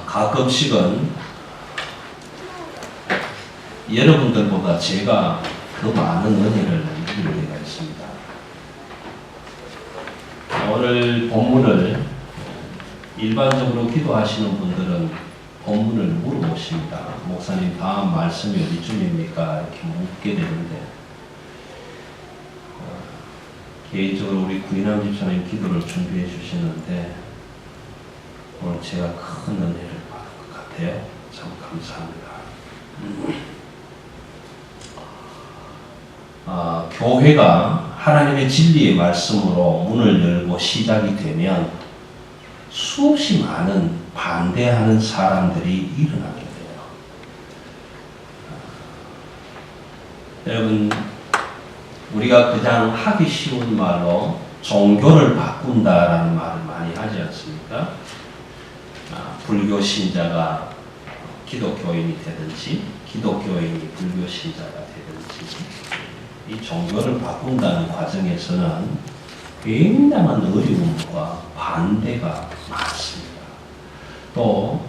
가끔씩은 여러분들보다 제가 더 많은 은혜를 누릴 때가 있습니다. 오늘 본문을 일반적으로 기도하시는 분들은 본문을 물어보십니다. 목사님 다음 말씀이 어디쯤입니까? 이렇게 묻게 되는데 개인적으로 우리 구인함 집사님 기도를 준비해 주시는데 오늘 제가 큰 은혜를 받은 것 같아요. 참 감사합니다. 교회가 하나님의 진리의 말씀으로 문을 열고 시작이 되면 수없이 많은 반대하는 사람들이 일어나게 돼요. 여러분, 우리가 그냥 하기 쉬운 말로 종교를 바꾼다라는 말을 많이 하지 않습니까? 불교 신자가 기독교인이 되든지 기독교인이 불교 신자가 되든지 이 종교를 바꾼다는 과정에서는 굉장한 어려움과 반대가 많습니다. 또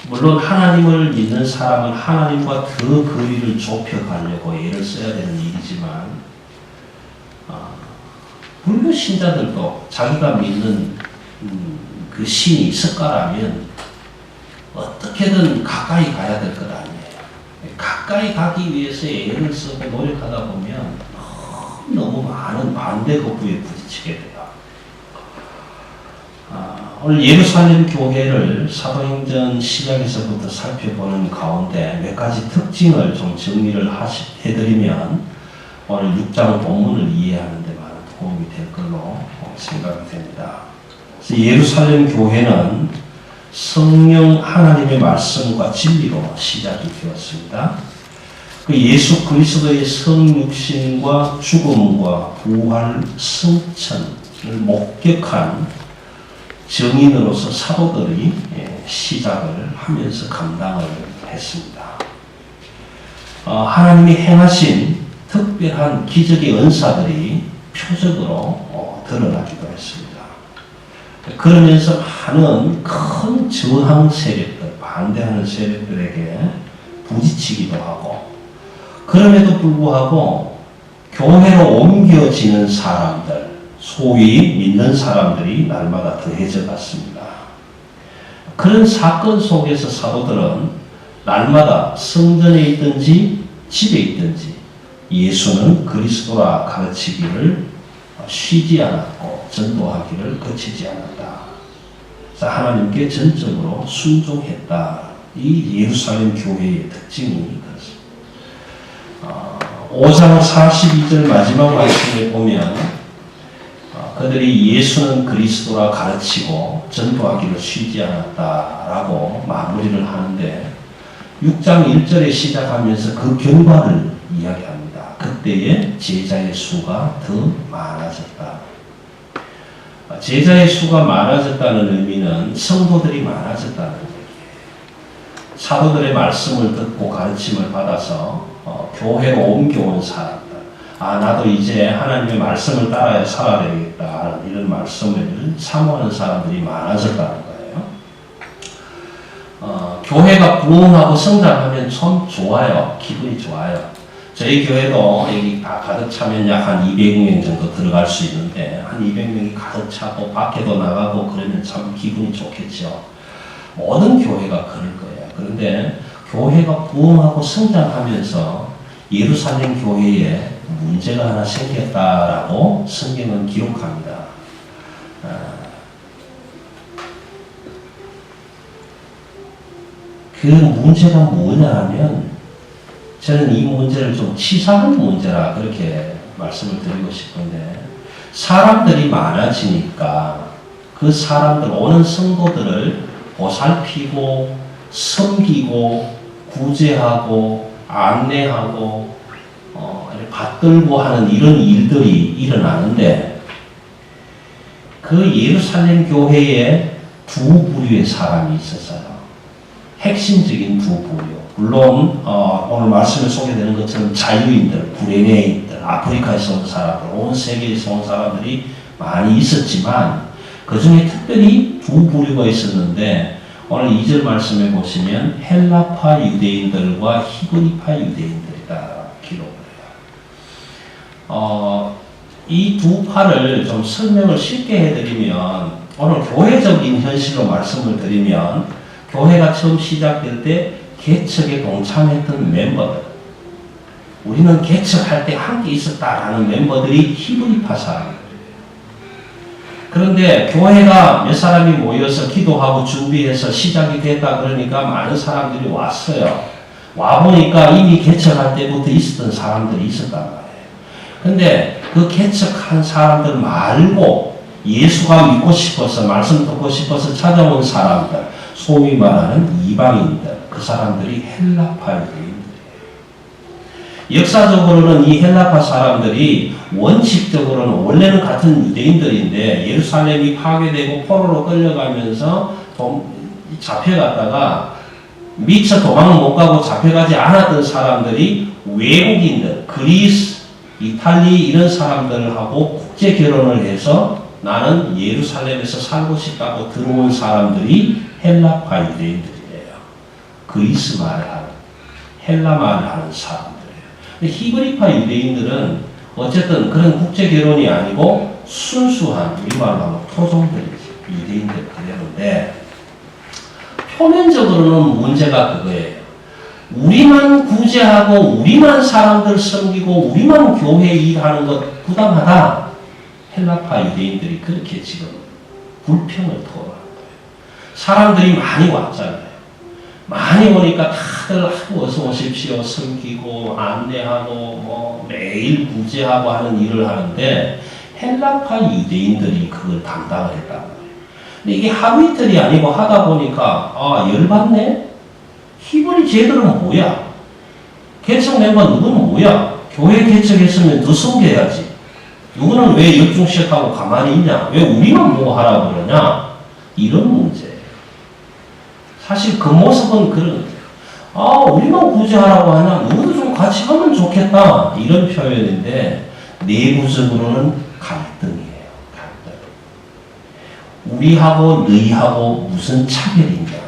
물론 하나님을 믿는 사람은 하나님과 더 거리를 좁혀가려고 애를 써야 되는 일이지만 불교 신자들도 자기가 믿는 그 신이 있을까라면 어떻게든 가까이 가야 될 것 아니에요. 가까이 가기 위해서 애를 쓰고 노력하다 보면 너무 많은 반대 거부에 부딪히게 돼요. 오늘 예루살렘 교회를 사도행전 시작에서부터 살펴보는 가운데 몇 가지 특징을 좀 정리를 해드리면 오늘 6장 본문을 이해하는 데 많은 도움이 될 걸로 생각이 됩니다. 그래서 예루살렘 교회는 성령 하나님의 말씀과 진리로 시작이 되었습니다. 그 예수 그리스도의 성육신과 죽음과 부활, 승천을 목격한 증인으로서 사도들이 시작을 하면서 감당을 했습니다. 하나님이 행하신 특별한 기적의 은사들이 표적으로 드러나기도 했습니다. 그러면서 많은 큰 저항 세력들, 반대하는 세력들에게 부딪히기도 하고 그럼에도 불구하고 교회로 옮겨지는 사람들, 소위 믿는 사람들이 날마다 더해져 갔습니다. 그런 사건 속에서 사도들은 날마다 성전에 있든지 집에 있든지 예수는 그리스도라 가르치기를 쉬지 않았고 전도하기를 그치지 않았다. 하나님께 전적으로 순종했다. 이 예루살렘 교회의 특징이 그렇습니다. 5장 42절 마지막 말씀에 보면 그들이 예수는 그리스도라 가르치고 전도하기를 쉬지 않았다라고 마무리를 하는데 6장 1절에 시작하면서 그 결과를 이야기합니다. 그때의 제자의 수가 더 많아졌다. 제자의 수가 많아졌다는 의미는 성도들이 많아졌다는 얘기예요. 사도들의 말씀을 듣고 가르침을 받아서 교회로 옮겨온 사람들, 나도 이제 하나님의 말씀을 따라야 살아야 되겠다 이런 말씀을 사모하는 사람들이 많아졌다는 거예요. 교회가 부흥하고 성장하면 참 좋아요. 기분이 좋아요. 저희 교회도 여기 다 가득 차면 약 한 200명 정도 들어갈 수 있는데 한 200명이 가득 차고 밖에도 나가고 그러면 참 기분이 좋겠죠. 모든 교회가 그럴 거예요. 그런데 교회가 부흥하고 성장하면서 예루살렘 교회에 문제가 하나 생겼다라고 성경은 기록합니다. 그 문제가 뭐냐 하면 저는 이 문제를 좀 치사한 문제라 그렇게 말씀을 드리고 싶은데 사람들이 많아지니까 그 사람들 오는 성도들을 보살피고 섬기고 구제하고 안내하고 받들고 하는 이런 일들이 일어나는데 그 예루살렘 교회에 두 부류의 사람이 있었어요. 핵심적인 두 부류. 물론 오늘 말씀에 소개되는 것처럼 자유인들, 불행해인들, 아프리카에서 온 사람들, 온 세계에서 온 사람들이 많이 있었지만 그 중에 특별히 두 부류가 있었는데 오늘 2절 말씀에 보시면 헬라파 유대인들과 히브리파 유대인들이다 기록을 해요. 이 두 파를 좀 설명을 쉽게 해드리면 오늘 교회적인 현실로 말씀을 드리면 교회가 처음 시작될 때 개척에 동참했던 멤버들, 우리는 개척할 때 함께 있었다라는 멤버들이 히브리파 사람들이에요. 그런데 교회가 몇 사람이 모여서 기도하고 준비해서 시작이 됐다 그러니까 많은 사람들이 왔어요. 와보니까 이미 개척할 때부터 있었던 사람들이 있었단 말이에요. 근데 그 개척한 사람들 말고 예수가 믿고 싶어서 말씀 듣고 싶어서 찾아온 사람들, 소위 말하는 이방인들, 그 사람들이 헬라파 유대인들이에요. 역사적으로는 이 헬라파 사람들이 원칙적으로는 원래는 같은 유대인들인데 예루살렘이 파괴되고 포로로 끌려가면서 잡혀갔다가 미처 도망을 못 가고 잡혀가지 않았던 사람들이 외국인들, 그리스, 이탈리 이런 사람들하고 국제 결혼을 해서 나는 예루살렘에서 살고 싶다고 들어온 사람들이 헬라파 유대인들이에요. 그리스 말을 하는, 헬라 말을 하는 사람들이에요. 근데 히브리파 유대인들은 어쨌든 그런 국제 결혼이 아니고 순수한, 우리말로 하면 토종들이지, 유대인들 그대로인데 표면적으로는 문제가 그거예요. 우리만 구제하고 우리만 사람들 섬기고 우리만 교회 일하는 것 부당하다. 헬라파 유대인들이 그렇게 지금 불평을 토로하는 거예요. 사람들이 많이 왔잖아요. 많이 오니까 다들 어서 오십시오 섬기고 안내하고 뭐 매일 구제하고 하는 일을 하는데 헬라파 유대인들이 그걸 담당을 했단 말이에요. 근데 이게 하루 이틀이 아니고 하다 보니까 열받네? 히브리 제들은 뭐야? 개척 멤버 누구는 뭐야? 교회 개척했으면 더 섬겨야지. 누구는 왜 열중시하고 가만히 있냐? 왜 우리만 뭐 하라고 그러냐? 이런 문제예요. 사실 그 모습은 그런 거예요. 우리만 구제하라고 하냐? 누구도 좀 같이 하면 좋겠다. 이런 표현인데 내부적으로는 갈등이에요. 갈등. 우리하고 너희하고 무슨 차별이냐?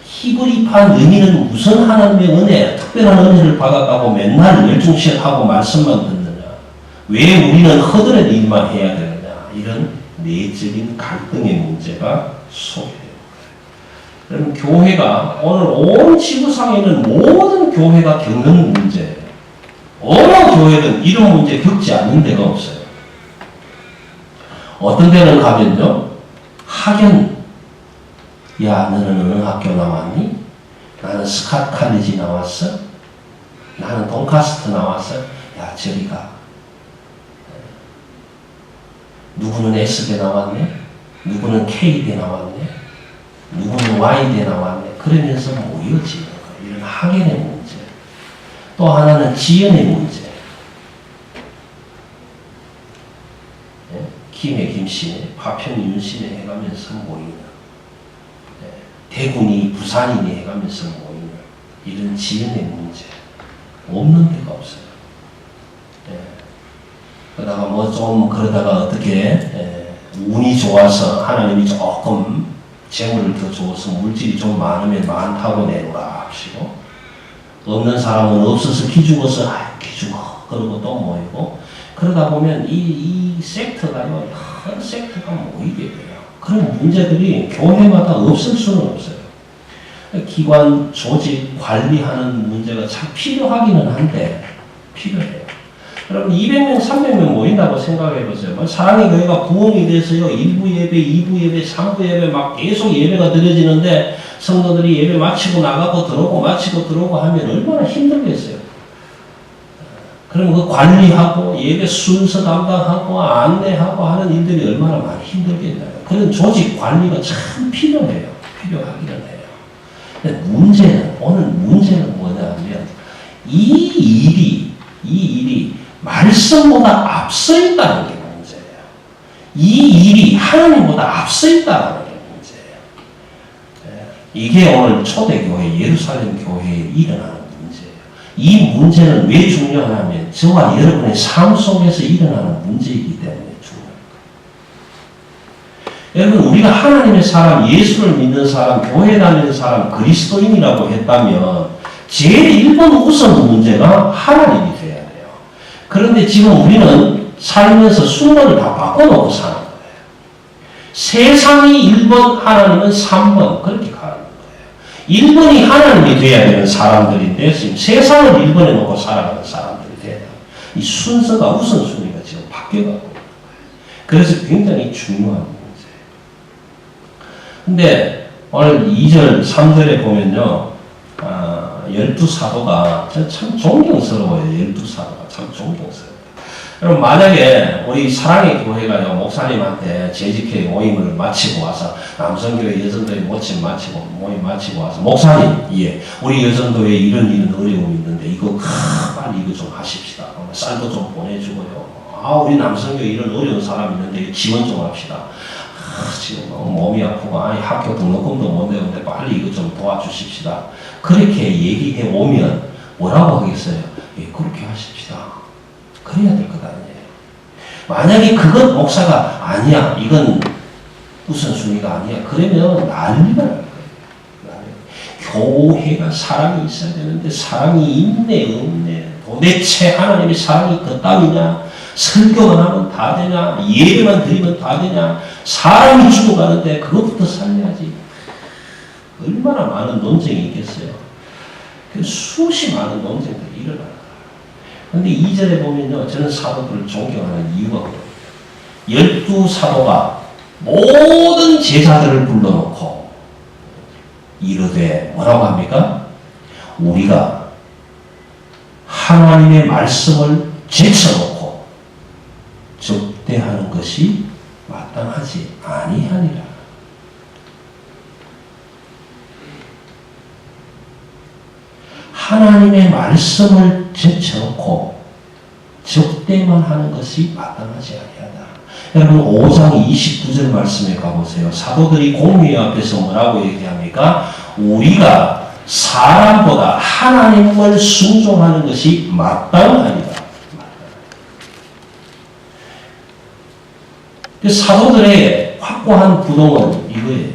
히브리파 너희는 무슨 하나님의 은혜, 특별한 은혜를 받았다고 맨날 열중시하고 말씀만 듣느냐? 왜 우리는 허드렛 일만 해야 되느냐? 이런 내적인 갈등의 문제가 소개돼요. 그럼 교회가 오늘 온 지구상에 있는 모든 교회가 겪는 문제예요. 어느 교회는 이런 문제 겪지 않는 데가 없어요. 어떤 데는 가면요, 학연, 야, 너는 어느 학교 나왔니? 나는 스캇 칼리지 나왔어? 나는 돈카스트 나왔어? 야, 저리 가. 누구는 S대 나왔네? 누구는 K대 나왔네? 누구는 Y대 나왔네? 그러면서 모여지는 거예요. 이런 학연의 문제. 또 하나는 지연의 문제. 김해 김씨네, 파평 윤씨네 해가면서 모이는. 대군이 부산이니 해가면서 모이는 이런 지연의 문제 없는 데가 없어요. 그러다가 뭐 좀 그러다가 어떻게 운이 좋아서 하나님이 조금 재물을 더 줘서 물질이 좀 많으면 많다고 내놓으라 하시고 없는 사람은 없어서 기죽어서 기죽어 그러고 또 모이고 그러다 보면 이 섹터가요 큰 섹터가 모이게 돼요. 그런 문제들이 교회마다 없을 수는 없어요. 기관, 조직, 관리하는 문제가 참 필요하기는 한데 필요해요. 여러분 200명, 300명 모인다고 생각해 보세요. 사랑의 교회가 부흥이 돼서요. 1부 예배, 2부 예배, 3부 예배 막 계속 예배가 드려지는데 성도들이 예배 마치고 나가고 들어오고 마치고 들어오고 하면 얼마나 힘들겠어요. 그럼 그 관리하고 예배 순서 담당하고 안내하고 하는 일들이 얼마나 많이 힘들겠나요. 그런 조직 관리가 참 필요해요. 필요하기는 해요. 근데 오늘 문제는 뭐냐면 이 일이 말씀보다 앞서 있다는 게 문제예요. 이 일이 하나님보다 앞서 있다는 게 문제예요. 이게 오늘 초대교회, 예루살렘 교회에 일어나는 문제예요. 이 문제는 왜 중요하냐면 저와 여러분의 삶 속에서 일어나는 문제이기 때문에 중요합니다. 여러분, 우리가 하나님의 사람, 예수를 믿는 사람, 교회 다니는 사람, 그리스도인이라고 했다면 제일 1번 우선 문제가 하나님이 돼야 돼요. 그런데 지금 우리는 살면서 순서를 다 바꿔놓고 사는 거예요. 세상이 1번, 하나님은 3번 그렇게 가는 거예요. 1번이 하나님이 돼야 되는 사람들인데 지금 세상을 1번에 놓고 살아가는 사람들이 돼야 돼요. 이 순서가 우선순위가 지금 바뀌어가고 있는 거예요. 그래서 굉장히 중요한 문제예요. 근데 오늘 2절, 3절에 보면요. 12사도가 참 존경스러워요. 12사도가 참 존경스러워요. 여러분, 만약에 우리 사랑의 교회가요, 목사님한테 재직회 모임을 마치고 와서, 남성교회 여전도회 모임 마치고 와서, 목사님, 예, 우리 여전도에 이런 어려움이 있는데, 이거, 빨리 이거 좀 하십시다. 쌀도 좀 보내주고요. 우리 남성교회 이런 어려운 사람 있는데, 지원 좀 합시다. 지금 몸이 아프고, 학교 등록금도 못 내는데, 빨리 이거 좀 도와주십시다. 그렇게 얘기해 오면, 뭐라고 하겠어요? 예, 그렇게 하십시다. 그래야 될 것 아니에요. 만약에 그것 목사가 아니야, 이건 우선순위가 아니야, 그러면 난리가 날 거예요. 교회가 사랑이 있어야 되는데 사랑이 있네 없네, 도대체 하나님의 사랑이 그따위냐, 설교만 하면 다 되냐, 예배만 드리면 다 되냐, 사람이 죽어가는데 그것부터 살려야지. 얼마나 많은 논쟁이 있겠어요. 수십 많은 논쟁들이 일어나요. 근데 2절에 보면요, 저는 사도들을 존경하는 이유가 뭐예요? 12사도가 모든 제자들을 불러놓고 이르되 뭐라고 합니까? 우리가 하나님의 말씀을 제쳐놓고 적대하는 것이 마땅하지 아니하니라. 하나님의 말씀을 제쳐놓고 적대만 하는 것이 마땅하지 아니하다. 여러분, 5장 29절 말씀에 가보세요. 사도들이 공회 앞에서 뭐라고 얘기합니까? 우리가 사람보다 하나님을 순종하는 것이 마땅하니라. 사도들의 확고한 부동은 이거예요.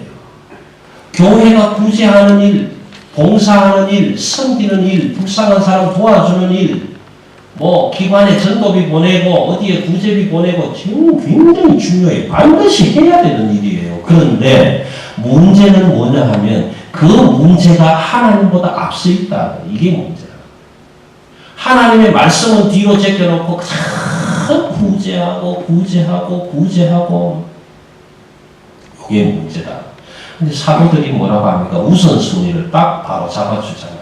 교회가 구제하는 일, 봉사하는 일, 섬기는 일, 불쌍한 사람 도와주는 일, 기관에 전도비 보내고 어디에 구제비 보내고 굉장히 중요해요. 반드시 해야 되는 일이에요. 그런데 문제는 뭐냐 하면 그 문제가 하나님보다 앞서 있다. 이게 문제야. 하나님의 말씀은 뒤로 제껴놓고 구제하고 이게 문제다. 근데 사도들이 뭐라고 합니까? 우선순위를 딱 바로 잡아주잖아요.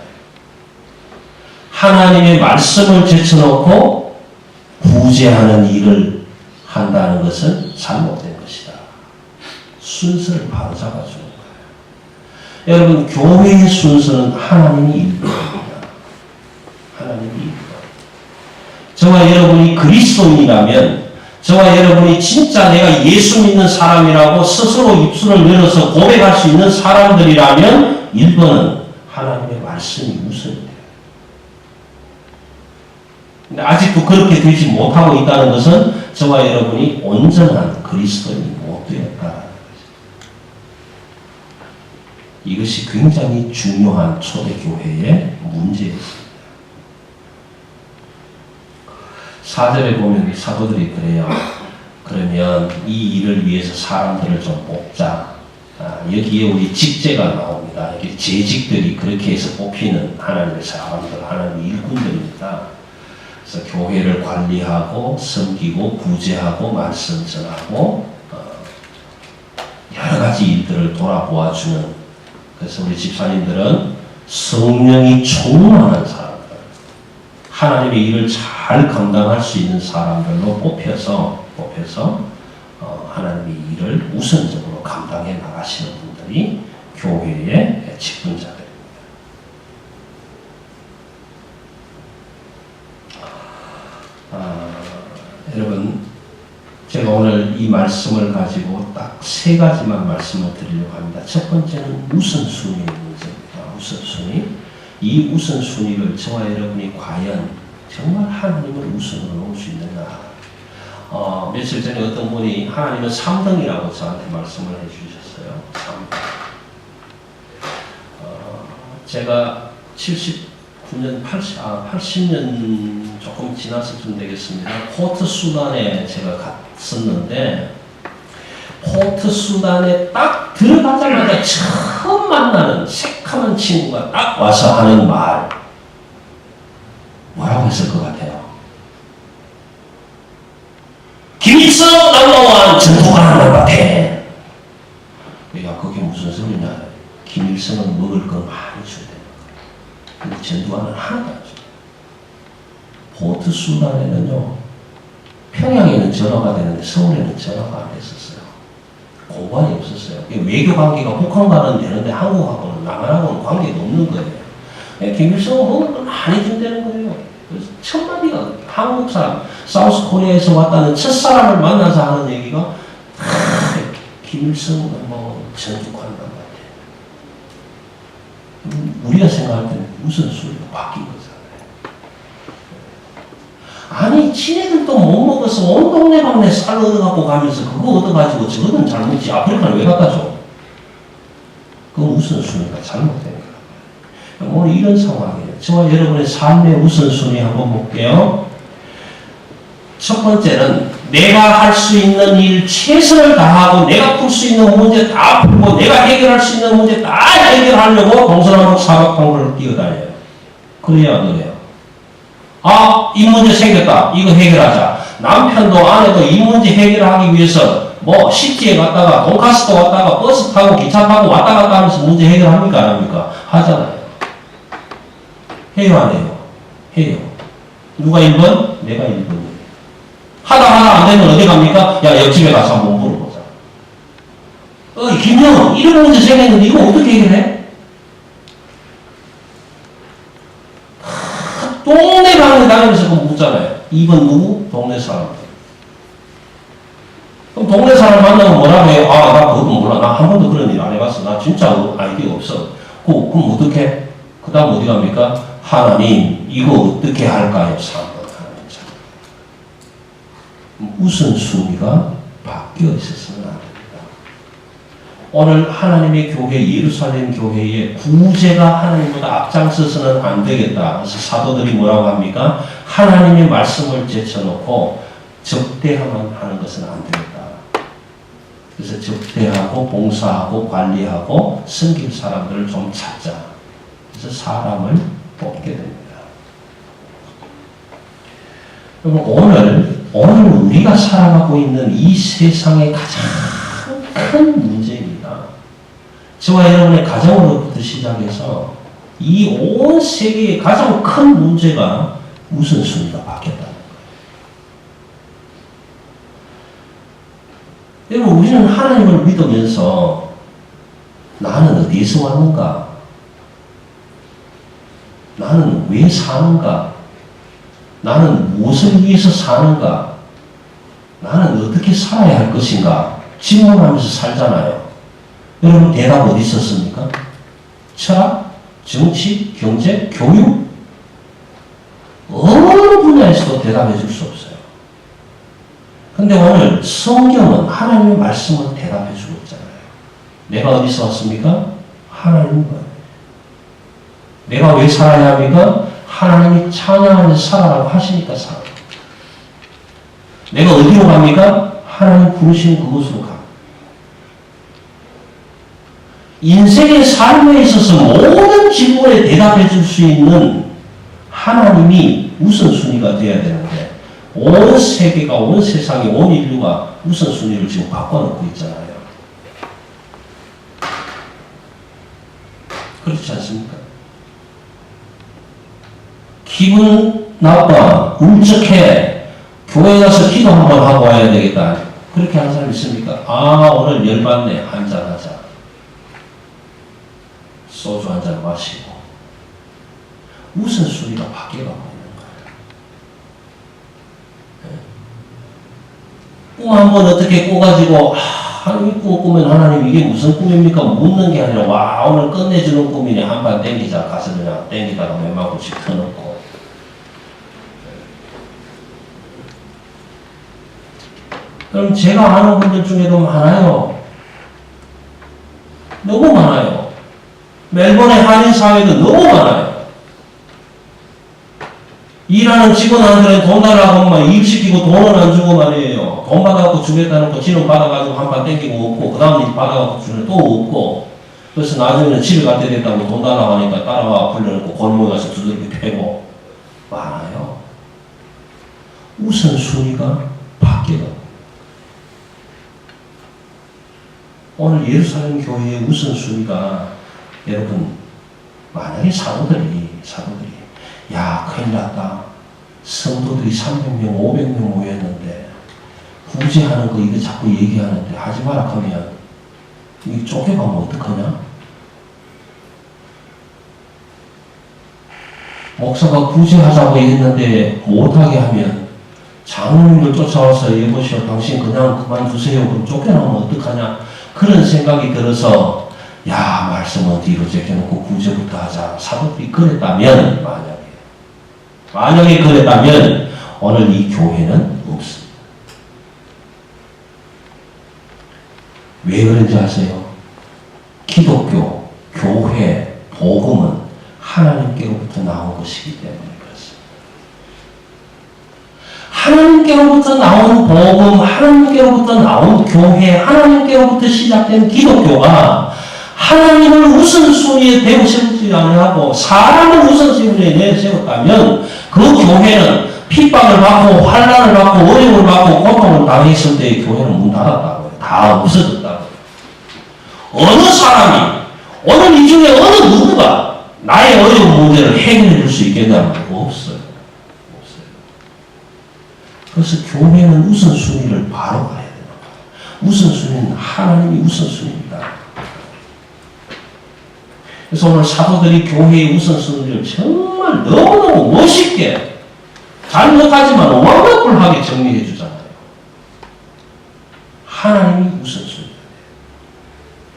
하나님의 말씀을 제쳐놓고 구제하는 일을 한다는 것은 잘못된 것이다. 순서를 바로 잡아주는 거예요. 여러분, 교회의 순서는 하나님이 일부입니다. 하나님이 일부. 저와 여러분이 그리스도인이라면, 저와 여러분이 진짜 내가 예수 믿는 사람이라고 스스로 입술을 열어서 고백할 수 있는 사람들이라면 1번은 하나님의 말씀이 우선이에요. 근데 아직도 그렇게 되지 못하고 있다는 것은 저와 여러분이 온전한 그리스도인이 못 되었다는 것입니다. 이것이 굉장히 중요한 초대교회의 문제였습니다. 4절에 보면 사도들이 그래요. 그러면 이 일을 위해서 사람들을 좀 뽑자. 여기에 우리 직제가 나옵니다. 여기 재직들이 그렇게 해서 뽑히는 하나님의 사람들, 하나님의 일꾼들입니다. 그래서 교회를 관리하고 섬기고 구제하고 말씀 전하고 여러 가지 일들을 돌아보아주는, 그래서 우리 집사님들은 성령이 충만한 사람들, 하나님의 일을 잘 감당할 수 있는 사람들로 뽑혀서 하나님의 일을 우선적으로 감당해 나가시는 분들이 교회의 직분자들입니다. 여러분, 제가 오늘 이 말씀을 가지고 딱 세 가지만 말씀을 드리려고 합니다. 첫 번째는 우선순위의 문제입니다. 우선순위. 이 우선순위를 저와 여러분이 과연 정말 하나님을 우선으로 놓을 수 있느냐. 며칠 전에 어떤 분이 하나님은 3등이라고 저한테 말씀을 해주셨어요. 3등. 제가 79년, 80년 조금 지나서쯤 되겠습니다. 포트 수단에 제가 갔었는데, 포트 수단에 딱 들어가자마자 처음 만나는 새카만 친구가 딱 와서 하는 말, 뭐라고 했을 것 같아요? 김일성 넘버원 전투가 하는 것 같아. 야, 그게 무슨 소리냐? 김일성은 먹을 거 많이 줘야 돼. 근데 전두환은 하나도 안 줘. 포트 수단에는요, 평양에는 전화가 되는데 서울에는 전화가 안 됐었어요. 공관이 없었어요. 외교 관계가 북한과는 되는데 한국하고는 남한하고는 관계가 없는 거예요. 김일성은 먹을 걸 많이 준다는 거예요. 그래서 첫 마디가 한국 사람, 사우스 코리아에서 왔다는 첫 사람을 만나서 하는 얘기가 김일성은 뭐 전투한단 말이에요. 우리가 생각할 때는 무슨 소리가 바뀐 거잖아요. 아니 지네들도 못 먹어서 온 동네 방네 쌀 얻어갖고 가면서 그거 얻어가지고 저거는 잘 먹지 아프리카는 왜 갖다 줘? 그건 우선순위가 잘못된 거예요. 오늘 이런 상황이에요. 저와 여러분의 삶의 우선순위 한번 볼게요. 첫 번째는 내가 할 수 있는 일 최선을 다하고 내가 풀 수 있는 문제 다 풀고 내가 해결할 수 있는 문제 다 해결하려고 동서남북 사각방구를 뛰어다녀요. 그래야 안 그래요? 아, 이 문제 생겼다. 이거 해결하자. 남편도 아내도 이 문제 해결하기 위해서 뭐 식지에 갔다가 돈가스도 갔다가 버스 타고 기차 타고 왔다 갔다 하면서 문제 해결합니까? 안 합니까? 하잖아요. 해요 안 해요? 해요. 누가 1번? 내가 1번이에요. 하다 안 되면 어디 갑니까? 야, 옆집에 가서 한번 물어보자. 김영은 이런 문제 생겼는데 이거 어떻게 해결해? 동네방네 다니면서 그거 묻잖아요. 2번 누구? 동네 사람. 그럼 동네 사람 만나면 뭐라고 해요? 아, 나 그것도 몰라. 나 한 번도 그런 일 안 해봤어. 나 진짜 아이디어 없어. 그럼 어떻게? 그 다음 어디 갑니까? 하나님, 이거 어떻게 할까요? 3번 하나님. 우선순위가 바뀌어 있었으면 안 됩니다. 오늘 하나님의 교회, 예루살렘 교회에 구제가 하나님보다 앞장서서는 안 되겠다. 그래서 사도들이 뭐라고 합니까? 하나님의 말씀을 제쳐놓고 적대하면 하는 것은 안 되겠다. 그래서 적대하고 봉사하고 관리하고 섬길 사람들을 좀 찾자. 그래서 사람을 뽑게 됩니다. 여러분, 오늘 우리가 살아가고 있는 이 세상의 가장 큰 문제입니다. 저와 여러분의 가정으로부터 시작해서 이 온 세계의 가장 큰 문제가 우선순위가 바뀌었다는 거예요. 여러분, 우리는 하나님을 믿으면서 나는 어디에서 왔는가? 나는 왜 사는가? 나는 무엇을 위해서 사는가? 나는 어떻게 살아야 할 것인가? 질문하면서 살잖아요. 여러분 대답 어디 있었습니까? 철학, 정치, 경제, 교육? 어느 분야에서도 대답해 줄 수 없어요. 근데 오늘 성경은 하나님의 말씀을 대답해 주고 있잖아요. 내가 어디서 왔습니까? 하나님과. 내가 왜 살아야 합니까? 하나님이 찬양하면서 살아라고 하시니까 살아. 내가 어디로 갑니까? 하나님 부르시는 그곳으로 가. 인생의 삶에 있어서 모든 질문에 대답해 줄 수 있는 하나님이 우선순위가 되어야 되는데 온 세계가, 온 세상이, 온 인류가 우선순위를 지금 바꿔놓고 있잖아요. 그렇지 않습니까? 기분 나빠, 울적해, 교회 가서 기도 한번 하고 와야 되겠다. 그렇게 하는 사람 있습니까? 아, 오늘 열받네. 한잔하자. 소주 한잔 마시고. 우선순위가 바뀌어가고 있는 거예요. 꿈 한번 어떻게 꿔가지고, 하나님 꿈 꾸면 하나님 이게 무슨 꿈입니까? 묻는 게 아니라, 와, 오늘 끝내주는 꿈이네. 한판 땡기자. 가서 그냥 땡기다가 몇만 원씩 터놓고. 그럼 제가 아는 분들 중에도 많아요. 너무 많아요. 멜번의 한인사회도 너무 많아요. 일하는 직원한테는 돈 달라고 막 일시키고 돈은 안 주고 말이에요. 돈 받아갖고 주겠다는 거 지는 받아가지고 한 판 땡기고 없고, 그 다음 일 받아갖고 주는 또 없고, 그래서 나중에는 집에 갈 때 됐다고 돈 달라고 하니까 따라와 불러놓고 골목에 가서 두들겨 패고 많아요. 우선순위가 바뀌어요. 오늘 예루살렘 교회의 우선순위가 여러분, 만약에 사도들이 야 큰일 났다. 성도들이 300명, 500명 모였는데 구제하는 거 이거 자꾸 얘기하는데 하지 마라 하면 이게 쫓겨가면 어떡하냐? 목사가 구제하자고 했는데 못하게 하면 장로님을 쫓아와서 여보시오 당신 그냥 그만두세요. 그럼 쫓겨나면 어떡하냐? 그런 생각이 들어서 야 말씀은 뒤로 제껴놓고 구제부터 하자. 사도들이 그랬다면 만약에 그랬다면 오늘 이 교회는 없습니다. 왜 그런지 아세요? 기독교, 교회, 복음은 하나님께로부터 나온 것이기 때문에 그렇습니다. 하나님께로부터 나온 복음, 하나님께로부터 나온 교회, 하나님께로부터 시작된 기독교가 하나님을 우선순위에 대우세우지 않으라고 사람을 우선순위에 내세웠다면 그 교회는 핍박을 받고 환난을 받고 어려움을 받고 고통을 당했을 때 교회는 문 닫았다고요. 다 없어졌다고요. 어느 사람이 오늘 이 중에 어느 누구가 나의 어려운 문제를 해결해 줄 수 있겠냐면 없어요. 그래서 교회는 우선순위를 바로 가야 됩니다. 우선순위는 하나님이 우선순위입니다. 그래서 오늘 사도들이 교회의 우선순위를 정말 너무너무 멋있게 잘 못하지만 원더풀하게 정리해 주잖아요. 하나님이 우선순위예요.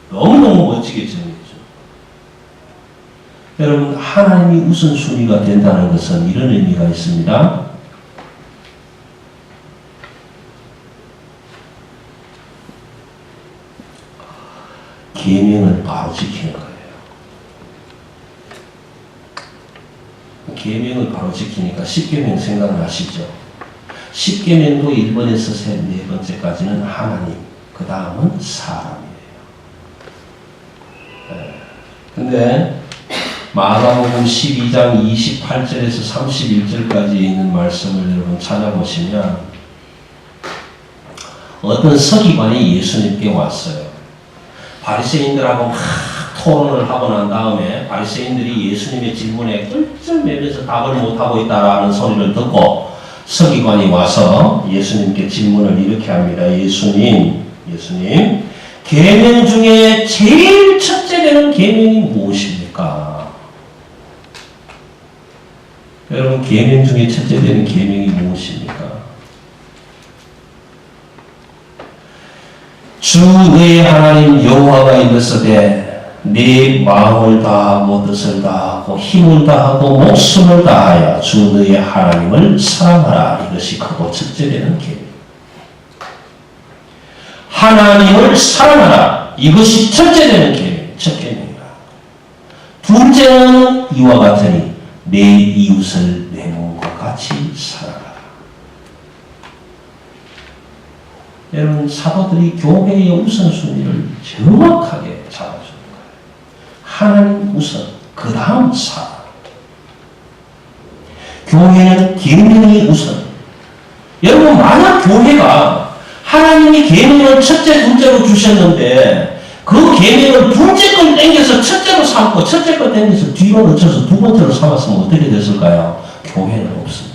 너무너무 멋지게 정리해 줘. 여러분 하나님이 우선순위가 된다는 것은 이런 의미가 있습니다. 계명을 바로 지키는 거예요. 계명을 바로 지키니까 10계명 생각나시죠? 10계명도 1번에서 4번째까지는 하나님, 그 다음은 사람이에요. 근데 마가복음 12장 28절에서 31절까지 있는 말씀을 여러분 찾아보시면 어떤 서기관이 예수님께 왔어요. 바리새인들하고 막 토론을 하고 난 다음에 바리새인들이 예수님의 질문에 쩔쩔매면서 답을 못하고 있다라는 소리를 듣고 서기관이 와서 예수님께 질문을 이렇게 합니다. 예수님, 계명 중에 제일 첫째 되는 계명이 무엇입니까? 여러분 계명 중에 첫째 되는 계명이 무엇입니까? 주 너의 하나님 여호와가 이르시되 네 마음을 다하고 뜻을 다하고 힘을 다하고 목숨을 다하여 주 너의 하나님을 사랑하라. 이것이 크고 첫째 되는 계명. 하나님을 사랑하라. 이것이 첫째 되는 계명. 첫 계명이라. 둘째는 이와 같으니 내 이웃을 내 몸과 같이 사랑하라. 여러분 사도들이 교회의 우선순위를 정확하게 잡아주는 거예요. 하나님 우선, 그 다음 사람. 교회는 계명이 우선. 여러분 만약 교회가 하나님이 계명을 첫째, 둘째로 주셨는데 그 계명을 둘째 걸 땡겨서 첫째로 삼고 첫째 걸 땡겨서 뒤로 늦춰서 두 번째로 삼았으면 어떻게 됐을까요? 교회는 없습니다.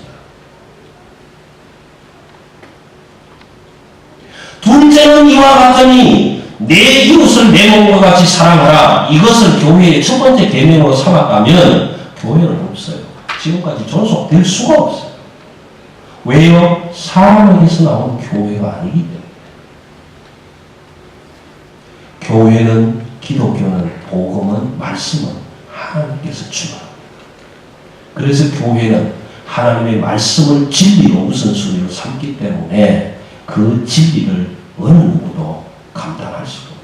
둘째는 이와 같으니 내 이웃을 내 몸과 같이 사랑하라. 이것을 교회의 첫 번째 계명으로 삼았다면 교회는 없어요. 지금까지 존속될 수가 없어요. 왜요? 사람에게서 나온 교회가 아니기 때문에. 교회는, 기독교는, 복음은, 말씀은 하나님께서 주합니다. 그래서 교회는 하나님의 말씀을 진리로 우선순위로 삼기 때문에 그 진리를 어느 누구도 감당할 수가 없어요.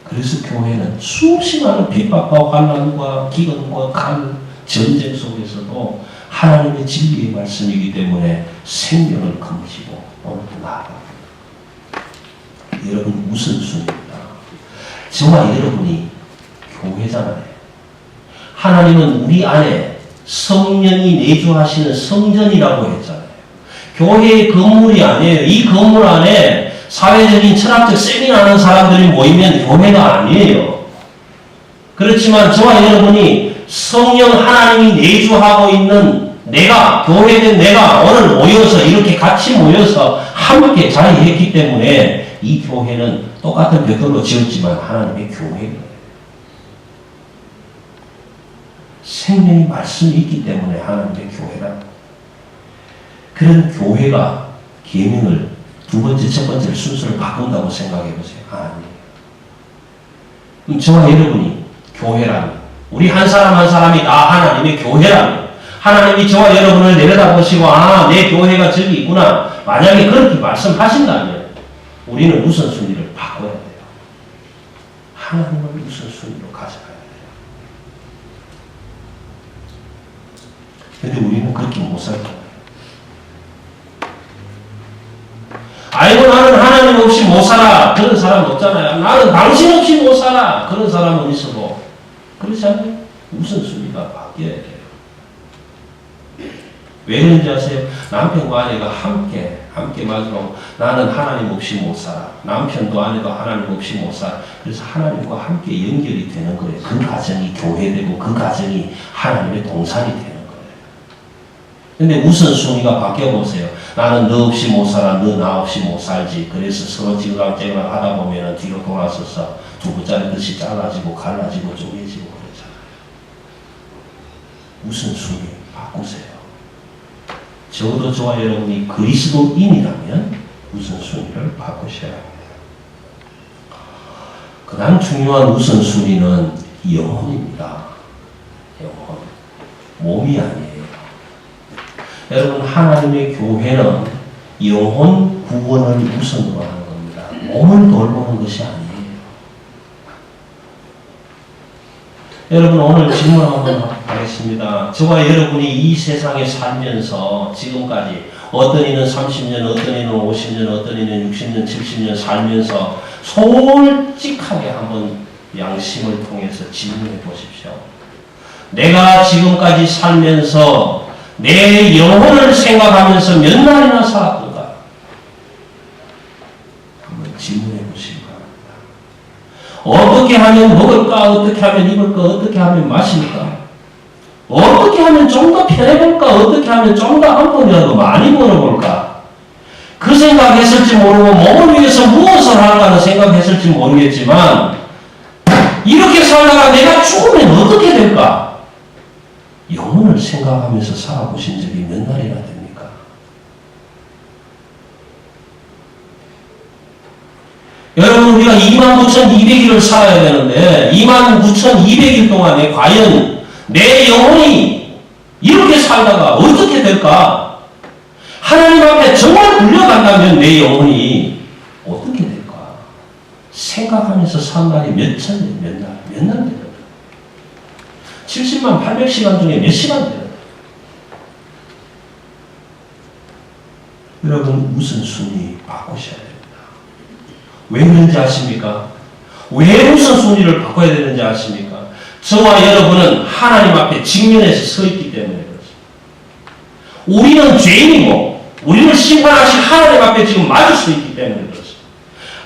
그래서 교회는 수없이 많은 핍박과 환난과 기근과 간, 전쟁 속에서도 하나님의 진리의 말씀이기 때문에 생명을 거머쥐고 오늘도 나아갑니다. 여러분 우선순위입니다. 저와 여러분이 교회잖아요. 하나님은 우리 안에 성령이 내주하시는 성전이라고 했잖아요. 교회의 건물이 아니에요. 이 건물 안에 사회적인 철학적 세미나 하는 사람들이 모이면 교회가 아니에요. 그렇지만 저와 여러분이 성령 하나님이 내주하고 있는 내가, 교회된 내가 오늘 모여서 이렇게 같이 모여서 함께 자리했기 때문에 이 교회는 똑같은 벽돌로 지었지만 하나님의 교회예요. 생명의 말씀이 있기 때문에 하나님의 교회다. 그런 교회가 계명을 두 번째, 첫 번째 순서를 바꾼다고 생각해 보세요. 아니에요. 그럼 저와 여러분이 교회라면, 우리 한 사람 한 사람이 다 하나님의 교회라면, 하나님이 저와 여러분을 내려다보시고 내 교회가 저기 있구나. 만약에 그렇게 말씀하신다면 우리는 우선순위를 바꿔야 돼요. 하나님을 우선순위로 가져가야 돼요. 근데 우리는 그렇게 못 살잖아요. 아이고 나는 하나님 없이 못 살아. 그런 사람 없잖아요. 나는 당신 없이 못 살아. 그런 사람은 있어도 그렇지 않아요? 우선순위가 바뀌어야 돼요. 왜 그런지 아세요? 남편과 아내가 함께 마주하고 나는 하나님 없이 못 살아. 남편도 아내도 하나님 없이 못 살아. 그래서 하나님과 함께 연결이 되는 거예요. 그 가정이 교회되고 그 가정이 하나님의 동산이 되는 거예요. 근데 우선순위가 바뀌어보세요. 나는 너 없이 못 살아. 너 나 없이 못 살지. 그래서 서로 찌그랑찌그랑 하다 보면 뒤로 돌아서서 두부짜리 듯이 잘라지고 갈라지고 쪼개지고 그러잖아요. 우선순위 바꾸세요. 적어도 저와 여러분이 그리스도인이라면 우선순위를 바꾸셔야 합니다. 그 다음 중요한 우선순위는 영혼입니다. 영혼. 몸이 아니에요. 여러분 하나님의 교회는 영혼 구원을 우선으로 하는 겁니다. 몸을 돌보는 것이 아니에요. 여러분 오늘 질문 한번 하겠습니다. 저와 여러분이 이 세상에 살면서 지금까지 어떤 이는 30년, 어떤 이는 50년, 어떤 이는 60년, 70년 살면서 솔직하게 한번 양심을 통해서 질문해 보십시오. 내가 지금까지 살면서 내 영혼을 생각하면서 몇 날이나 살았던가? 한번 질문해 보시기 바랍니다. 어떻게 하면 먹을까? 어떻게 하면 입을까? 어떻게 하면 마실까? 어떻게 하면 좀 더 편해볼까? 어떻게 하면 좀 더 한 번이라도 많이 벌어볼까? 그 생각했을지 모르고 몸을 위해서 무엇을 할까는 생각했을지 모르겠지만 이렇게 살다가 내가 죽으면 어떻게 될까? 영혼을 생각하면서 살아보신 적이 몇 날이나 됩니까? 여러분 우리가 29,200일을 살아야 되는데 29,200일 동안에 과연 내 영혼이 이렇게 살다가 어떻게 될까? 하나님 앞에 정말 불려간다면 내 영혼이 어떻게 될까? 생각하면서 산 날이 몇 날 되는 70만 800시간 중에 몇 시간 돼요? 여러분 우선순위 바꾸셔야 됩니다. 왜 그런지 아십니까? 왜 우선순위를 바꿔야 되는지 아십니까? 저와 여러분은 하나님 앞에 직면해서 서 있기 때문에 그렇습니다. 우리는 죄인이고 우리를 심판하신 하나님 앞에 지금 마주 서 있기 때문에 그렇습니다.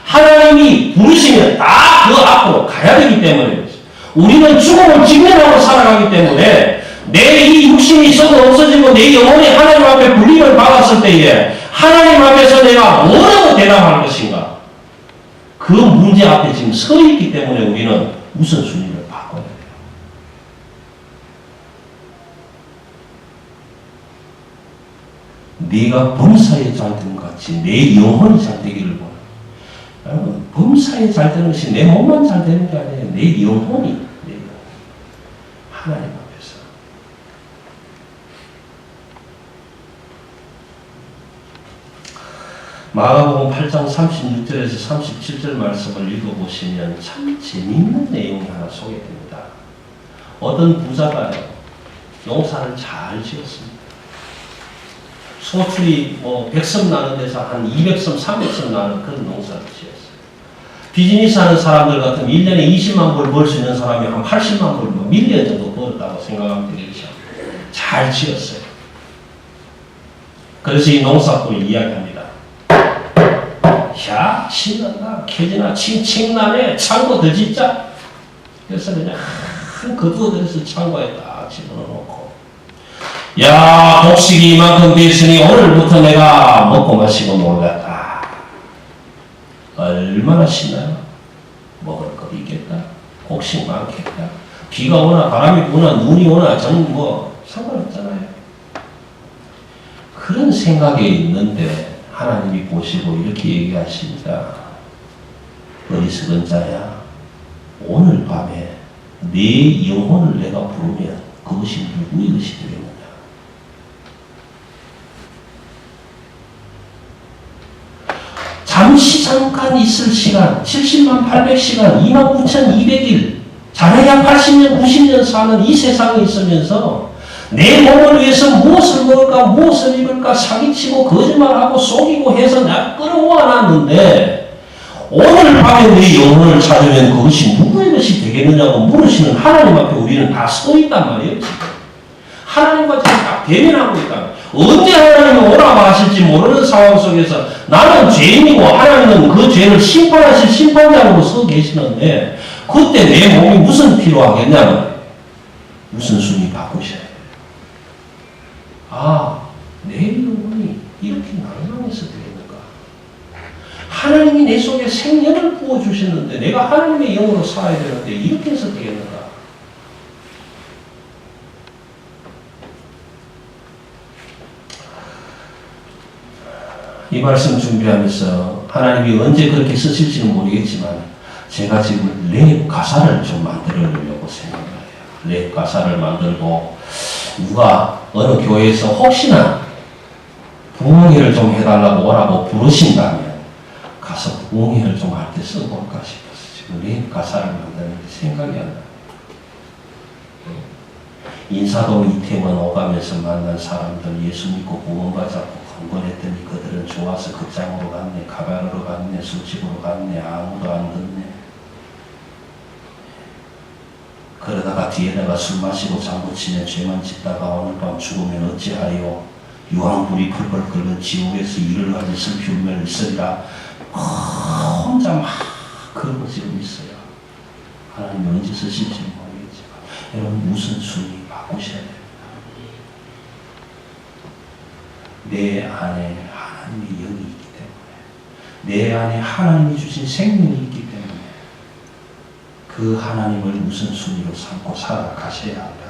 하나님이 부르시면 다 그 앞으로 가야 되기 때문에 그렇습니다. 우리는 죽음을 직면하고 살아가기 때문에 내 이 육신이 있어도 없어지고 내 영혼이 하나님 앞에 불림을 받았을 때에 하나님 앞에서 내가 뭐라고 대답할 것인가? 그 문제 앞에 지금 서 있기 때문에 우리는 우선순위를 바꿔야 돼요. 네가 범사에 잘 되는 것 같이 내 영혼이 잘 되기를 원해. 여러분 범사에 잘 되는 것이 내 몸만 잘 되는 게 아니에요. 내 영혼이 하나님 앞에서. 마가복음 8장 36절에서 37절 말씀을 읽어보시면 참 재미있는 내용이 하나 소개됩니다. 어떤 부자가요, 농사를 잘 지었습니다. 소출이 100섬 나는 데서 한 200섬, 300섬 나는 그런 농사를 지었어요. 비즈니스 하는 사람들 같으면 1년에 20만 불 벌 수 있는 사람이 한 80만 불, 밀리언 정도 벌었다고 생각하면 되겠죠. 잘 지었어요. 그래서 이 농사꾼이 이야기합니다. 야, 신난다. 캐지나 칭칭나네. 창고 더 짓자. 그래서 그냥 큰 거두어들여서 창고에 딱 집어넣고, 야, 곡식이 이만큼 됐으니 오늘부터 내가 먹고 마시고 놀겠다. 얼마나 신나요? 먹을 거 있겠다. 곡식 많겠다. 비가 오나 바람이 부나 눈이 오나 전 상관없잖아요. 그런 생각에 있는데 하나님이 보시고 이렇게 얘기하십니다. 어리석은 자야, 오늘 밤에 네 영혼을 내가 부르면 그것이 누구의 것이 되겠느냐. 잠깐 있을 시간, 70만 800시간, 29,200일, 잘해야 80년, 90년 사는 이 세상에 있으면서 내 몸을 위해서 무엇을 먹을까, 무엇을 입을까, 사기치고 거짓말하고 속이고 해서 내가 끌어모아놨는데 오늘 밤에 내 영혼을 찾으면 그것이 누구의 것이 되겠느냐고 물으시는 하나님 앞에 우리는 다 서 있단 말이에요. 하나님과 지금 딱 대면하고 있다. 언제 하나님은 오라고 하실지 모르는 상황 속에서 나는 죄인이고 하나님은 그 죄를 심판하실 심판자로 서 계시는데 그때 내 몸이 무슨 필요하겠냐면 무슨 순위 바꾸셔야 돼요. 아, 내 영혼이 이렇게 낭망해서 되겠는가? 하나님이 내 속에 생명을 부어주셨는데 내가 하나님의 영으로 살아야 되는데 이렇게 해서 되겠는가? 이 말씀 준비하면서 하나님이 언제 그렇게 쓰실지는 모르겠지만 제가 지금 랩 가사를 좀 만들어보려고 생각을 해요. 랩 가사를 만들고 누가 어느 교회에서 혹시나 부흥회를 좀 해달라고 오라고 부르신다면 가서 부흥회를 좀 할 때 써볼까 싶어서 지금 랩 가사를 만드는데 생각이 안 나요. 인사동 이태원 오가면서 만난 사람들 예수 믿고 구원받았고 건건했더니 그들은 좋아서 극장으로 갔네, 가발으로 갔네, 술집으로 갔네, 아무도 안 듣네. 그러다가 뒤에다가 술 마시고 장구치면 죄만 짓다가 오늘 밤 죽으면 어찌하리요. 유황불이 펄펄 끓는 지옥에서 이를 가진 슬피 울면 있으리라. 혼자 막 그러고 지금 있어요. 하나님이 언제 쓰실지 모르겠지만 여러분 무슨 순위 바꾸셔야 됩니다. 내 안에 하나님의 영이 있기 때문에 내 안에 하나님이 주신 생명이 있기 때문에 그 하나님을 우선순위로 삼고 살아가셔야 한다.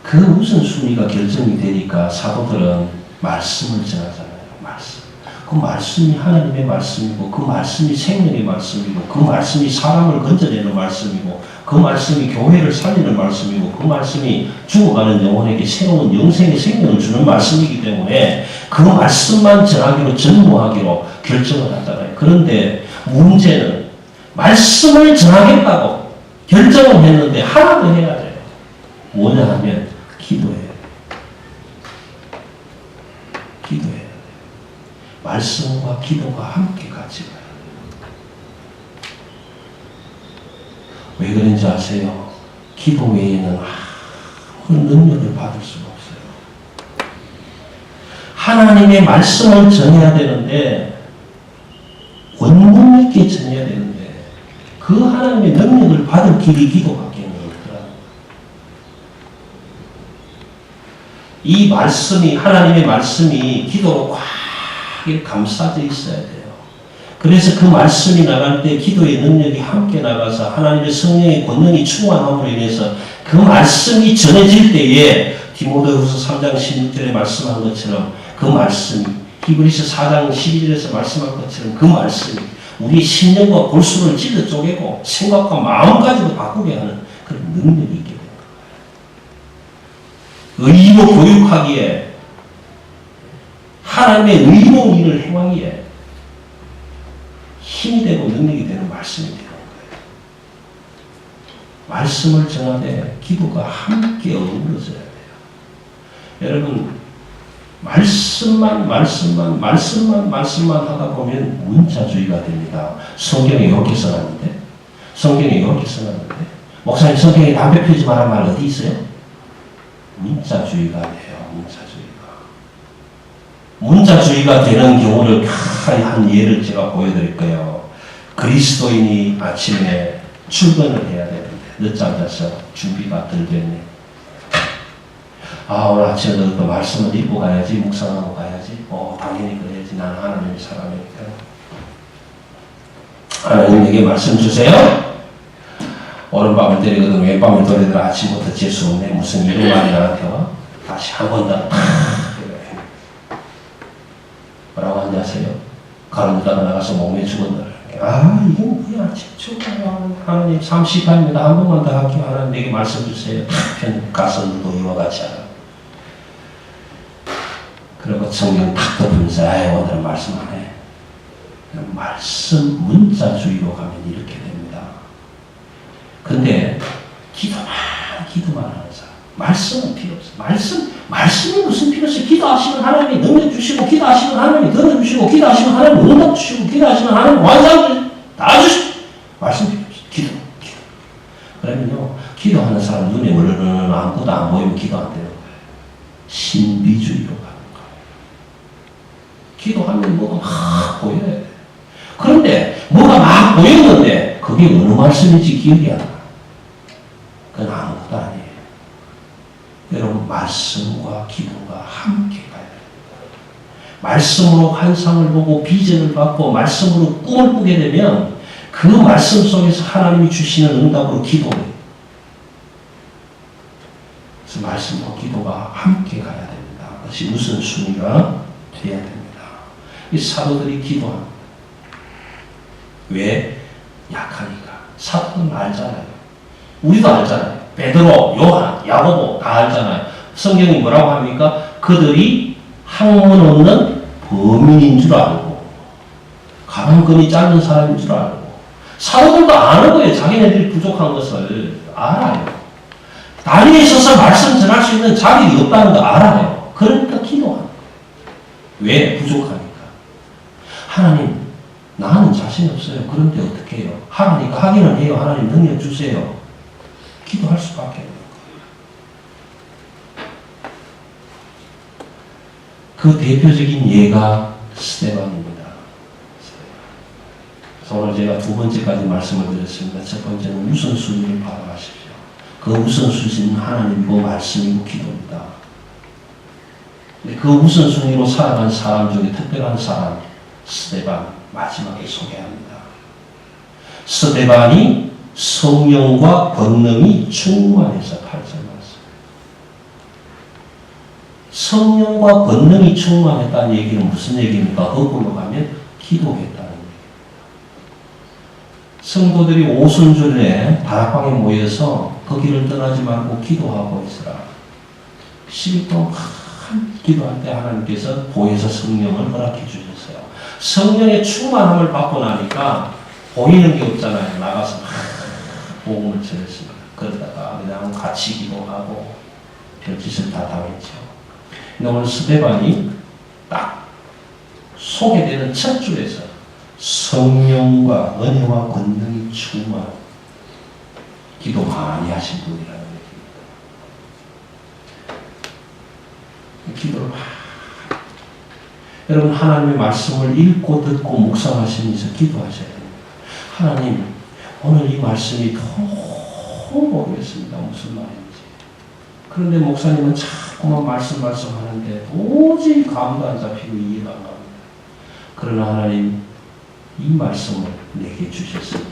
그 우선순위가 결정이 되니까 사도들은 말씀을 전하잖아요. 말씀. 그 말씀이 하나님의 말씀이고 그 말씀이 생명의 말씀이고 그 말씀이 사람을 건져내는 말씀이고 그 말씀이 교회를 살리는 말씀이고 그 말씀이 죽어가는 영혼에게 새로운 영생의 생명을 주는 말씀이기 때문에 그 말씀만 전하기로 전무하기로 결정을 하잖아요. 그런데 문제는 말씀을 전하겠다고 결정을 했는데 하나 더 해야 돼요. 뭐냐 하면 기도해야 돼요. 기도해야 돼요. 말씀과 기도가 함께 같이 가요. 왜 그런지 아세요? 기도 외에는 아무런 능력을 받을 수가 없어요. 하나님의 말씀을 전해야 되는데 원문 있게 전해야 되는데 그 하나님의 능력을 받을 길이 기도밖에 없더라. 이 말씀이 하나님의 말씀이 기도로 꽉 감싸져 있어야 돼요. 그래서 그 말씀이 나갈 때 기도의 능력이 함께 나가서 하나님의 성령의 권능이 충만함으로 인해서 그 말씀이 전해질 때에 디모데후서 3장 16절에 말씀한 것처럼 그 말씀이 히브리서 4장 12절에서 말씀한 것처럼 그 말씀이 우리의 심령과 골수를 찢어 쪼개고 생각과 마음까지도 바꾸게 하는 그런 능력이 있게 됩니다. 기도 교육하기에 하나님의 의로운 일을 행하기에 힘이 되고 능력이 되는 말씀이 되는 거예요. 말씀을 전하되 기도가 함께 어우러져야 돼요. 여러분 말씀만 하다 보면 문자주의가 됩니다. 성경에 이렇게 써놨는데 목사님 성경에 담배 피우지 말란 말 어디 있어요? 문자주의가 돼요. 문자주의가 되는 경우를 한 예를 제가 보여드릴 거예요. 그리스도인이 아침에 출근을 해야 되는데 늦잠 자서 준비가 덜 됐네. 오늘 아침에도 말씀을 읽고 가야지, 묵상하고 가야지. 당연히 그래야지. 나는 하나님의 사람이니까. 하나님에게 말씀 주세요. 오른밤을 때리거든 왼밤을 돌리더라. 아침부터 재수 없네. 무슨 이런 말이 나한테 와? 다시 한 번 더. 뭐라고 하는지 아세요? 가르다가 나가서 몸에 죽었다. 이게 뭐야? 집중하여 하나님 30판입니다. 한 번만 더 할게요. 하나님 내게 말씀 주세요. 편 가서 누도 이와 같이 하라. 그리고 성경 탁 덮으면서 오늘은 말씀 안 해. 말씀 문자주의로 가면 이렇게 됩니다. 근데 기도만 하는 사람. 말씀은 필요 없어. 말씀이 무슨 필요 없어요. 기도하시면 하나님이 능력 주시고, 기도하시면 하나님이 들어주시고, 기도하시면 하나님이 응답 주시고, 기도하시면 하나님이 완성 다 주시고. 말씀 필요 없어요. 기도. 그러면요, 기도하는 사람 눈에 얼른 아무것도 안 보이면 기도 안 되는 거예요. 신비주의로 가는 거예요. 기도하면 뭐가 막 보여야 돼요. 그런데 뭐가 막 보였는데 그게 어느 말씀인지 기억이 안 나요. 그건 아무것도 아니에요. 여러분 말씀과 기도가 함께 가야 됩니다. 말씀으로 환상을 보고 비전을 받고 말씀으로 꿈을 꾸게 되면 그 말씀 속에서 하나님이 주시는 응답으로 기도해요. 그래서 말씀과 기도가 함께 가야 됩니다. 그것이 우선순위가 되어야 됩니다. 이 사도들이 기도합니다. 왜? 약하니까. 사도는 알잖아요. 우리도 알잖아요. 베드로, 요한, 야고보 다 알잖아요. 성경이 뭐라고 합니까? 그들이 학문 없는 범인인 줄 알고 가방끈이 짧은 사람인 줄 알고 사도들도 아는 거예요. 자기네들이 부족한 것을 알아요. 다리에 있어서 말씀 전할 수 있는 자격이 없다는 거 알아요. 그러니까 기도하는 거예요. 왜? 부족하니까. 하나님 나는 자신 없어요. 그런데 어떻게 해요? 하나니까 하기는 해요. 하나님 능력 주세요. 기도할 수밖에 없는 거예요. 그 대표적인 예가 스데반입니다. 그래서 오늘 제가 두 번째까지 말씀을 드렸습니다. 첫 번째는 우선순위를 바라보십시오. 그 우선순위는 하나님이고 말씀이고 기도입니다. 그 우선순위로 살아간 사람 중에 특별한 사람 스데반 마지막에 소개합니다. 스데반이 성령과 권능이 충만해서 8절 말씀. 성령과 권능이 충만했다는 얘기는 무슨 얘기입니까? 거꾸로 가면 기도했다는 얘기입니다. 성도들이 오순절에 다락방에 모여서 거기를 떠나지 말고 기도하고 있으라. 10일 동안 기도할 때 하나님께서 보혜사 성령을 허락해 주셨어요. 성령의 충만함을 받고 나니까 보이는 게 없잖아요. 나가서 복음을 전했습니다. 그러다가 그냥 같이 기도하고 별짓을 다 당했죠. 근데 오늘 스데반이 딱 소개되는 첫 줄에서 성령과 은혜와 권능이 충만 기도 많이 하신 분이라는 얘기입니다. 기도를 많이 여러분 하나님의 말씀을 읽고 듣고 묵상하시면서 기도하셔야 됩니다. 하나님 오늘 이 말씀이 너무 모르겠습니다. 무슨 말인지. 그런데 목사님은 자꾸만 말씀하는데 도저히 감도 안 잡히고 이해가 안 갑니다. 그러나 하나님 이 말씀을 내게 주셨으니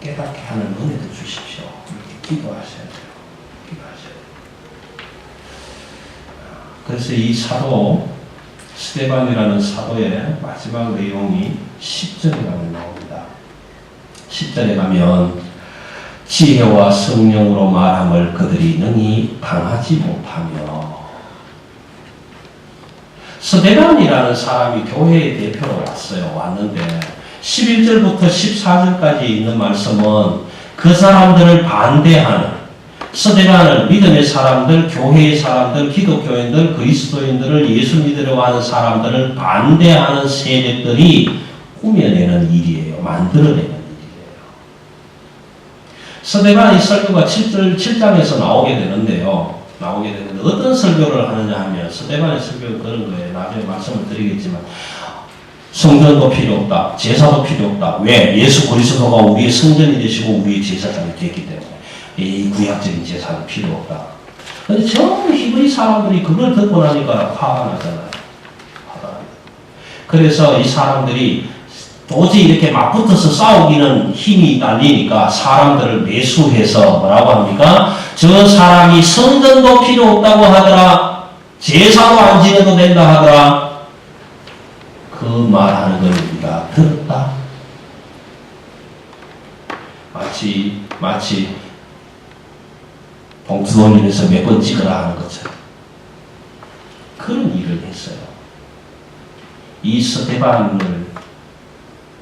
깨닫게 하는 은혜도 주십시오. 이렇게 기도하셔야 돼요. 기도하셔야 돼요. 그래서 이 사도 스데반이라는 사도의 마지막 내용이 10절에 가면 나옵니다. 10절에 가면 지혜와 성령으로 말함을 그들이 능히 당하지 못하며 스데반이라는 사람이 교회의 대표로 왔는데 11절부터 14절까지 있는 말씀은 그 사람들을 반대하는, 스데반을 믿음의 사람들, 교회의 사람들, 기독교인들, 그리스도인들을 예수 믿으려고 하는 사람들을 반대하는 세력들이 꾸며내는 일이에요. 만들어내는 일이에요. 스데반의 설교가 7장에서 나오게 되는데 어떤 설교를 하느냐 하면 스데반의 설교는 그런 거예요. 나중에 말씀을 드리겠지만 성전도 필요 없다. 제사도 필요 없다. 왜? 예수 그리스도가 우리의 성전이 되시고 우리의 제사장이 되기 때문에 이 구약적인 제사는 필요 없다. 근데 전부 히브리 사람들이 그걸 듣고 나니까 화가 나잖아요. 그래서 이 사람들이 도저히 이렇게 맞붙어서 싸우기는 힘이 딸리니까 사람들을 매수해서 뭐라고 합니까? 저 사람이 성전도 필요 없다고 하더라. 제사도 안 지내도 된다 하더라. 그 말하는 걸 우리가 들었다. 마치 봉투 돌리면서 몇 번 찍으라 하는 것처럼 그런 일을 했어요. 이 스데반을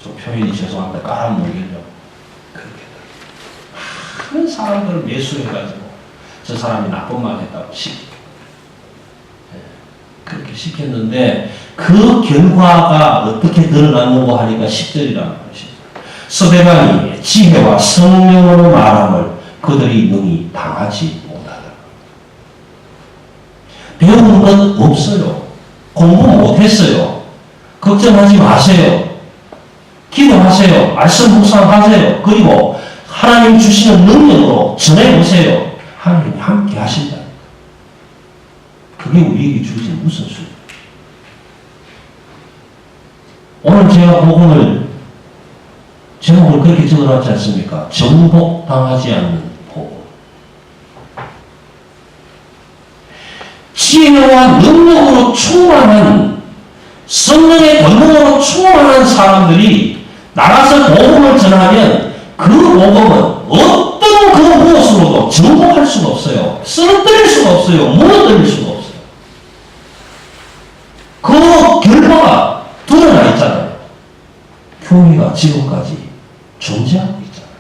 좀 표현이 죄송합니다. 깔아먹이려고 그렇게 많은 사람들을 매수해가지고 저 사람이 나쁜 말 했다고 그렇게 시켰는데 그 결과가 어떻게 드러났는고 하니까 10절이라는 것입니다. 스데반이 지혜와 성령으로 말함을 그들이 능히 당하지 못하더라. 배우는 건 없어요. 공부 못했어요. 걱정하지 마세요. 기도하세요. 말씀 묵상하세요. 그리고 하나님 주시는 능력으로 전해보세요. 하나님이 함께 하신다. 그게 우리에게 주신 무슨 수입니까? 오늘 제가 복음을 제목을 그렇게 적어놨지 않습니까? 정복당하지 않는 복음. 지혜와 능력으로 충만한, 성령의 권능으로 충만한 사람들이 나가서 복음을 전하면 그 복음은 어떤 그 무엇으로도 정복할 수가 없어요. 쓰러뜨릴 수가 없어요. 무너뜨릴 수가 없어요. 그 결과가 드러나 있잖아요. 교회가 지금까지 존재하고 있잖아요.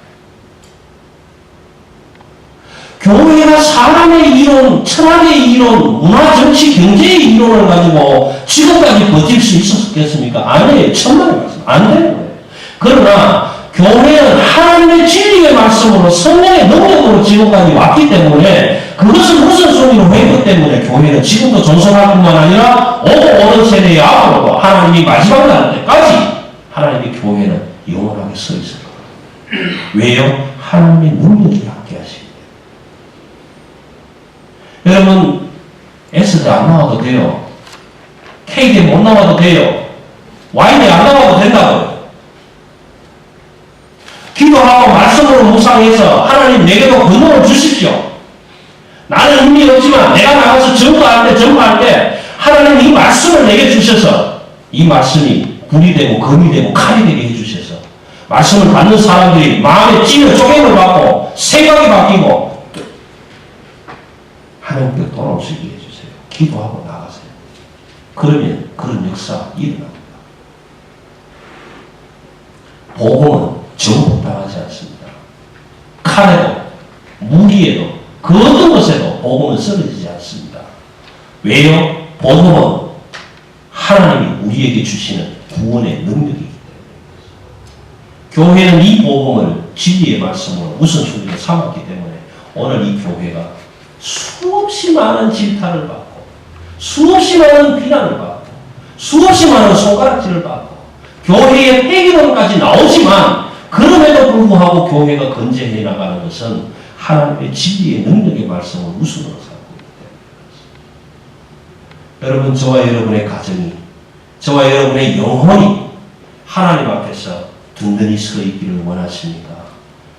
교회가 사람의 이론, 철학의 이론, 문화, 정치, 경제의 이론을 가지고 지금까지 버틸 수 있었겠습니까? 아니에요. 천만의 말씀. 안 되는 거예요. 그러나 교회는 하나님의 진리의 말씀으로 성령의 능력으로 지금까지 왔기 때문에 그것을 우선순위로 했기 때문에 교회는 지금도 존속할 뿐만 아니라 오고 오는 세대의 앞으로도 하나님이 마지막 날 때까지 하나님의 교회는 영원하게 서 있을 거예요. 왜요? 하나님의 능력이 함께 하시기 때문에. 여러분 S대 안 나와도 돼요. K대 못 나와도 돼요. Y대 안 나와도 된다고요. 기도하고 말씀으로 묵상해서 하나님 내게도 권능을 주십시오. 나는 힘이 없지만 내가 나가서 전도할 때 하나님 이 말씀을 내게 주셔서 이 말씀이 불이 되고 검이 되고 칼이 되게 해주셔서 말씀을 받는 사람들이 마음에 찔려 쪼개을 받고 생각이 바뀌고 하나님 뜻 돌아올 수 있게 해주세요. 기도하고 나가세요. 그러면 그런 역사 일어납니다. 복음은 정복당하지 않습니다. 칼에도 무기에도 그 어떤 것에도 복음은 쓰러지지 않습니다. 왜요? 복음은 하나님이 우리에게 주시는 구원의 능력이기 때문에. 교회는 이 복음을 진리의 말씀으로 우선순위로 삼았기 때문에 오늘 이 교회가 수없이 많은 질타를 받고 수없이 많은 비난을 받고 수없이 많은 손가락질을 받고 교회의 폐기론까지 나오지만 그럼에도 불구하고 교회가 건재해 나가는 것은 하나님의 진리의 능력의 말씀을 우선으로 삼고 있기 때문에. 여러분, 저와 여러분의 가정이, 저와 여러분의 영혼이 하나님 앞에서 든든히 서 있기를 원하십니까?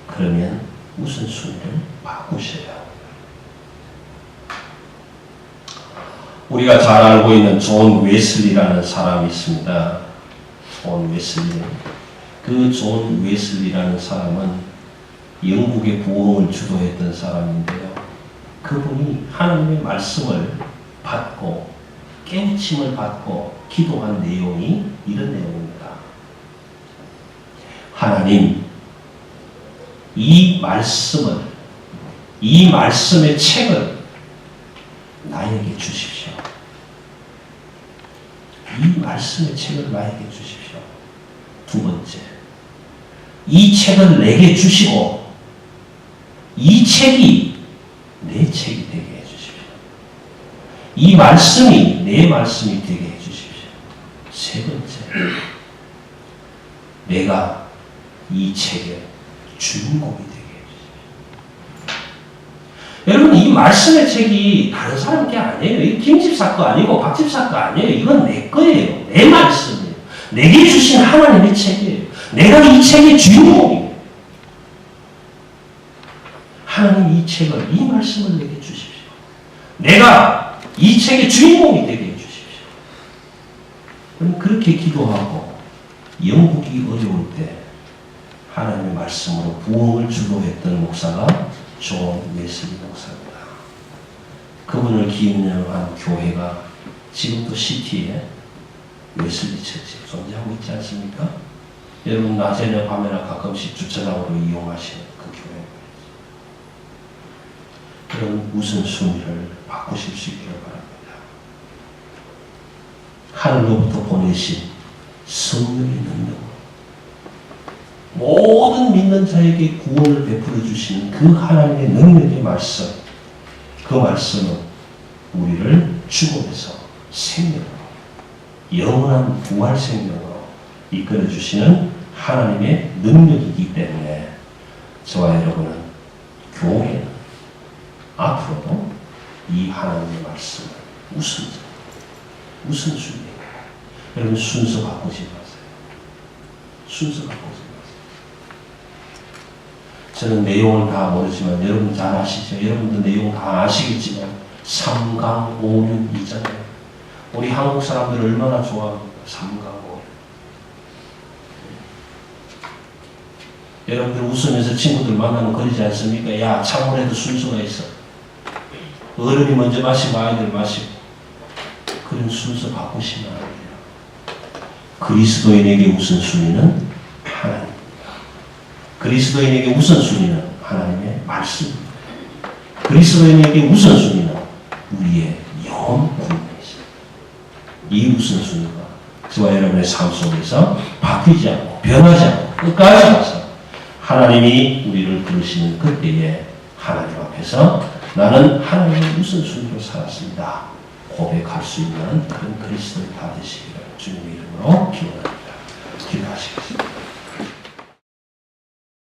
그러면 우선순위를 바꾸셔야 합니다. 우리가 잘 알고 있는 존 웨슬리라는 사람이 있습니다. 존 웨슬리. 그 존 웨슬리라는 사람은 영국의 부흥을 주도했던 사람인데요. 그분이 하나님의 말씀을 받고 깨우침을 받고 기도한 내용이 이런 내용입니다. 하나님, 이 말씀의 책을 나에게 주십시오. 이 말씀의 책을 나에게 주십시오. 두 번째, 이 책을 내게 주시고 이 책이 내 책이 되게 해주십시오. 이 말씀이 내 말씀이 되게 해주십시오. 세 번째, 내가 이 책의 주인공이 되게 해주십시오. 여러분, 이 말씀의 책이 다른 사람 게 아니에요. 이 김집사 거 아니고 박집사 거 아니에요. 이건 내 거예요. 내 말씀이에요. 내게 주신 하나님의 책이에요. 내가 이 책의 주인공이에요. 하나님 이 책을, 이 말씀을 내게 주십시오. 내가 이 책의 주인공이 되게 해주십시오. 그럼 그렇게 기도하고 영국이 어려울 때 하나님의 말씀으로 부흥을 주도했던 목사가 존 웨슬리 목사입니다. 그분을 기념한 교회가 지금도 시티에 웨슬리 처치 존재하고 있지 않습니까? 여러분 낮에나 밤에나 가끔씩 주차장으로 이용하시는 그 교회입니다. 그런 우선순위를 바꾸실 수 있기를 바랍니다. 하늘로부터 보내신 성령의 능력으로 모든 믿는 자에게 구원을 베풀어 주시는 그 하나님의 능력의 말씀, 그 말씀은 우리를 죽음에서 생명으로, 영원한 부활 생명으로 이끌어 주시는 하나님의 능력이기 때문에 저와 여러분은, 교회는 앞으로도 이 하나님의 말씀을 우선순위예요. 여러분 순서 바꾸지 마세요. 순서 바꾸지 마세요. 저는 내용을 다 모르지만 여러분 잘 아시죠? 여러분도 내용 다 아시겠지만 3강 5륜 이잖아요. 우리 한국 사람들 얼마나 좋아합니까? 3강 5륜. 여러분들 웃으면서 친구들 만나면 그러지 않습니까? 야, 창문에도 순서가 있어. 어른이 먼저 마시고 아이들 마시고. 그런 순서 바꾸시면 안 돼요. 그리스도인에게 우선순위는 하나님입니다. 그리스도인에게 우선순위는 하나님의 말씀입니다. 그리스도인에게 우선순위는 우리의 영혼 구원이십니다. 이 우선순위가 저와 여러분의 삶 속에서 바뀌지 않고 변하지 않고 끝까지 가서 하나님이 우리를 부르시는 그때에 하나님 앞에서 나는 하나님의 우선순위로 살았습니다. 고백할 수 있는 그런 그리스도인 다 되시기를 주님의 이름으로 기원합니다.